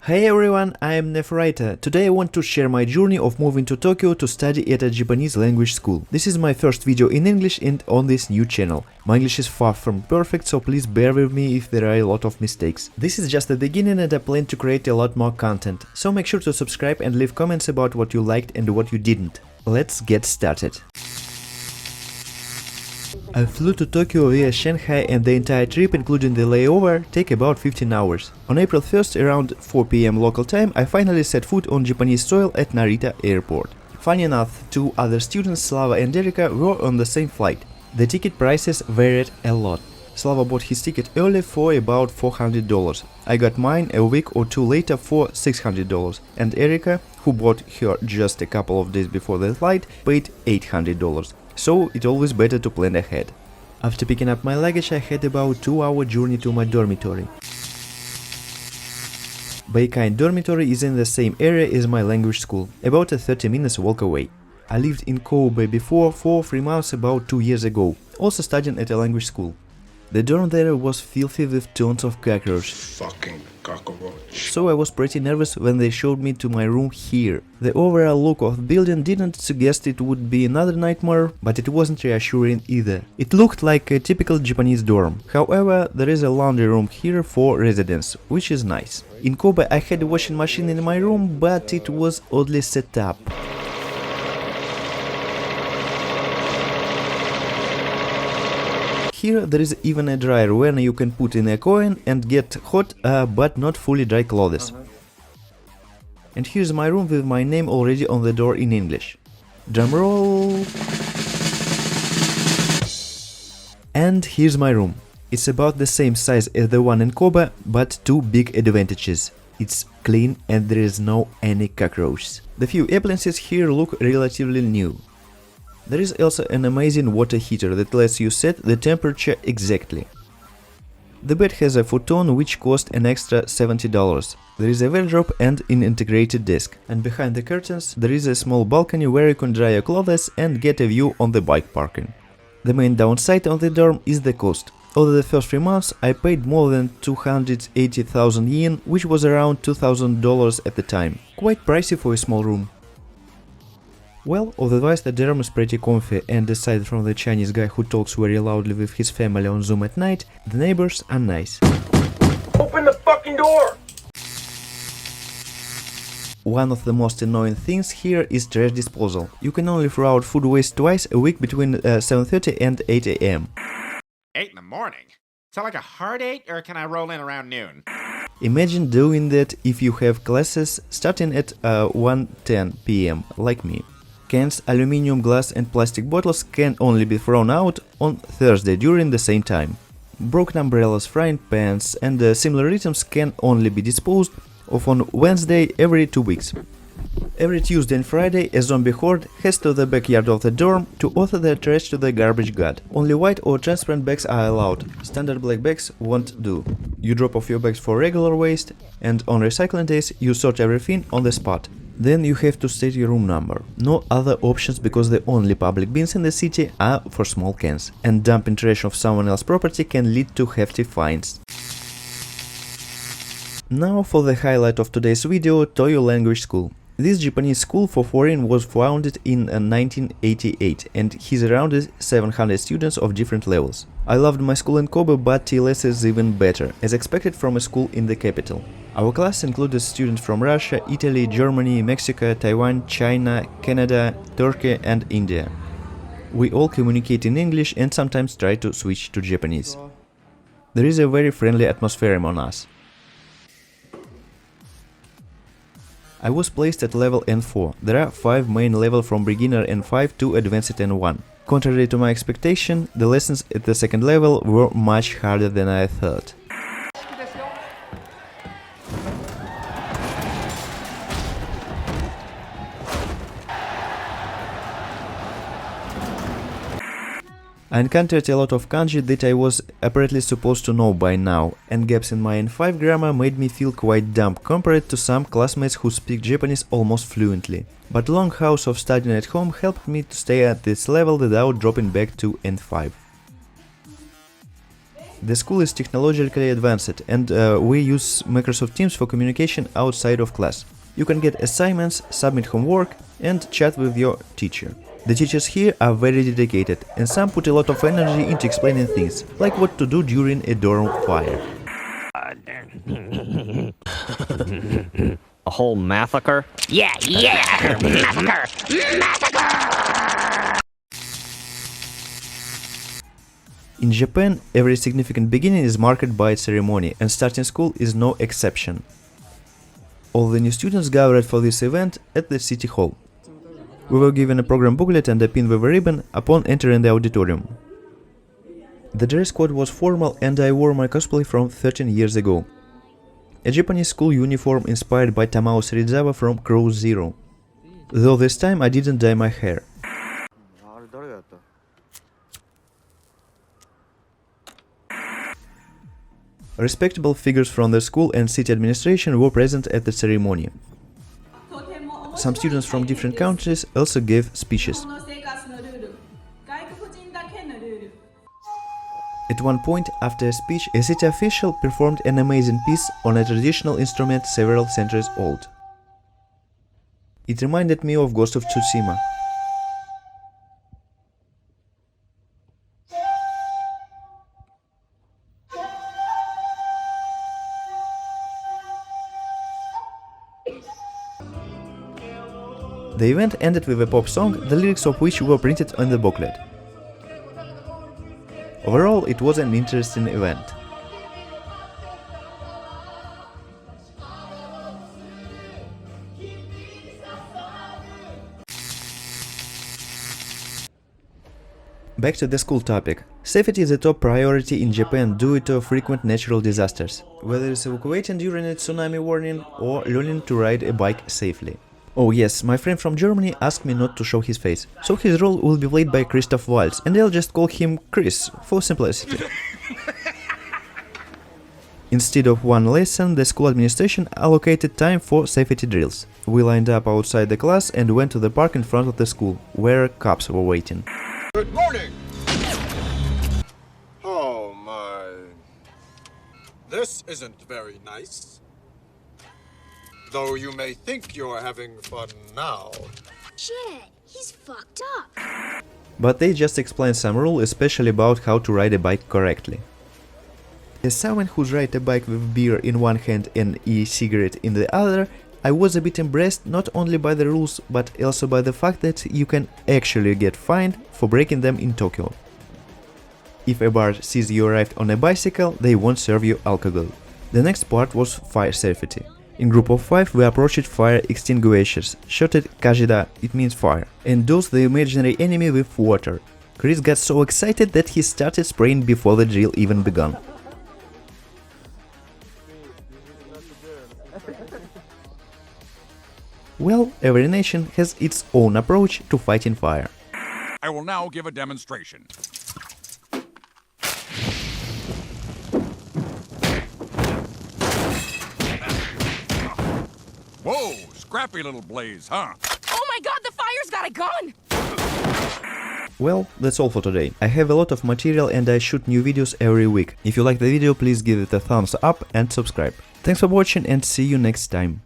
Hey everyone, I am Neferita. Today I want to share my journey of moving to Tokyo to study at a Japanese language school. This is my first video in English and on this new channel. My English is far from perfect, so please bear with me if there are a lot of mistakes. This is just the beginning and I plan to create a lot more content. So make sure to subscribe and leave comments about what you liked and what you didn't. Let's get started. I flew to Tokyo via Shanghai and the entire trip, including the layover, take about 15 hours. On April 1st, around 4 PM local time, I finally set foot on Japanese soil at Narita airport. Funny enough, two other students, Slava and Erika, were on the same flight. The ticket prices varied a lot. Slava bought his ticket early for about $400. I got mine a week or two later for $600, and Erika, who bought her just a couple of days before the flight, paid $800. So it's always better to plan ahead. After picking up my luggage, I had about 2-hour journey to my dormitory. Beikan dormitory is in the same area as my language school, about a 30 minutes walk away. I lived in Kobe before for 3 months about 2 years ago, also studying at a language school. The dorm there was filthy with tons of cockroaches. Fucking cockroach. So I was pretty nervous when they showed me to my room here. The overall look of the building didn't suggest it would be another nightmare, but it wasn't reassuring either. It looked like a typical Japanese dorm. However, there is a laundry room here for residents, which is nice. In Kobe I had a washing machine in my room, but it was oddly set up. Here there is even a dryer where you can put in a coin and get hot but not fully dry clothes. And here's my room with my name already on the door in English. Drumroll! And here's my room. It's about the same size as the one in Kobe, but two big advantages. It's clean and there is no any cockroaches. The few appliances here look relatively new. There is also an amazing water heater that lets you set the temperature exactly. The bed has a futon which cost an extra $70. There is a wardrobe and an integrated desk. And behind the curtains there is a small balcony where you can dry your clothes and get a view on the bike parking. The main downside of the dorm is the cost. Over the first 3 months I paid more than 280,000 yen, which was around $2,000 at the time. Quite pricey for a small room. Well, otherwise the dorm is pretty comfy, and aside from the Chinese guy who talks very loudly with his family on Zoom at night, the neighbors are nice. Open the fucking door! One of the most annoying things here is trash disposal. You can only throw out food waste twice a week between 7:30 and 8 AM. 8 in the morning? Is that like a hard 8, or can I roll in around noon? Imagine doing that if you have classes starting at 1:10 PM, like me. Cans, aluminium, glass and plastic bottles can only be thrown out on Thursday during the same time. Broken umbrellas, frying pans and similar items can only be disposed of on Wednesday every 2 weeks. Every Tuesday and Friday a zombie horde heads to the backyard of the dorm to offer their trash to the garbage god. Only white or transparent bags are allowed, standard black bags won't do. You drop off your bags for regular waste, and on recycling days you sort everything on the spot. Then you have to state your room number. No other options because the only public bins in the city are for small cans, and dumping trash of someone else's property can lead to hefty fines. Now for the highlight of today's video, Toyo Language School. This Japanese school for foreign was founded in 1988 and has around 700 students of different levels. I loved my school in Kobe, but TLS is even better, as expected from a school in the capital. Our class included students from Russia, Italy, Germany, Mexico, Taiwan, China, Canada, Turkey and India. We all communicate in English and sometimes try to switch to Japanese. There is a very friendly atmosphere among us. I was placed at level N4. There are 5 main levels from beginner N5 to advanced N1. Contrary to my expectation, the lessons at the second level were much harder than I thought. I encountered a lot of kanji that I was apparently supposed to know by now, and gaps in my N5 grammar made me feel quite dumb compared to some classmates who speak Japanese almost fluently. But long hours of studying at home helped me to stay at this level without dropping back to N5. The school is technologically advanced and we use Microsoft Teams for communication outside of class. You can get assignments, submit homework and chat with your teacher. The teachers here are very dedicated and some put a lot of energy into explaining things, like what to do during a dorm fire. A whole massacre? Yeah, massacre! In Japan, every significant beginning is marked by a ceremony, and starting school is no exception. All the new students gathered for this event at the city hall. We were given a program booklet and a pin with a ribbon upon entering the auditorium. The dress code was formal and I wore my cosplay from 13 years ago. A Japanese school uniform inspired by Tamao Serizawa from Crow Zero. Though this time I didn't dye my hair. Respectable figures from the school and city administration were present at the ceremony. Some students from different countries also gave speeches. At one point, after a speech, a city official performed an amazing piece on a traditional instrument several centuries old. It reminded me of Ghost of Tsushima. The event ended with a pop song, the lyrics of which were printed on the booklet. Overall, it was an interesting event. Back to the school topic. Safety is a top priority in Japan due to frequent natural disasters, whether it's evacuating during a tsunami warning or learning to ride a bike safely. Oh yes, my friend from Germany asked me not to show his face, so his role will be played by Christoph Waltz, and I'll just call him Chris, for simplicity. Instead of one lesson, the school administration allocated time for safety drills. We lined up outside the class and went to the park in front of the school, where cops were waiting. Good morning! Oh my... This isn't very nice. Though you may think you're having fun now. Shit, he's fucked up. But they just explained some rules, especially about how to ride a bike correctly. As someone who's ride a bike with beer in one hand and e-cigarette in the other, I was a bit impressed not only by the rules, but also by the fact that you can actually get fined for breaking them in Tokyo. If a bar sees you arrived on a bicycle, they won't serve you alcohol. The next part was fire safety. In group of 5 we approached fire extinguishers, shouted Kajida, it means fire, and dosed the imaginary enemy with water. Chris got so excited that he started spraying before the drill even began. Well, every nation has its own approach to fighting fire. I will now give a demonstration. Whoa, scrappy little blaze, huh? Oh my god, the fire's got a gun! Well, that's all for today. I have a lot of material and I shoot new videos every week. If you like the video, please give it a thumbs up and subscribe. Thanks for watching and see you next time.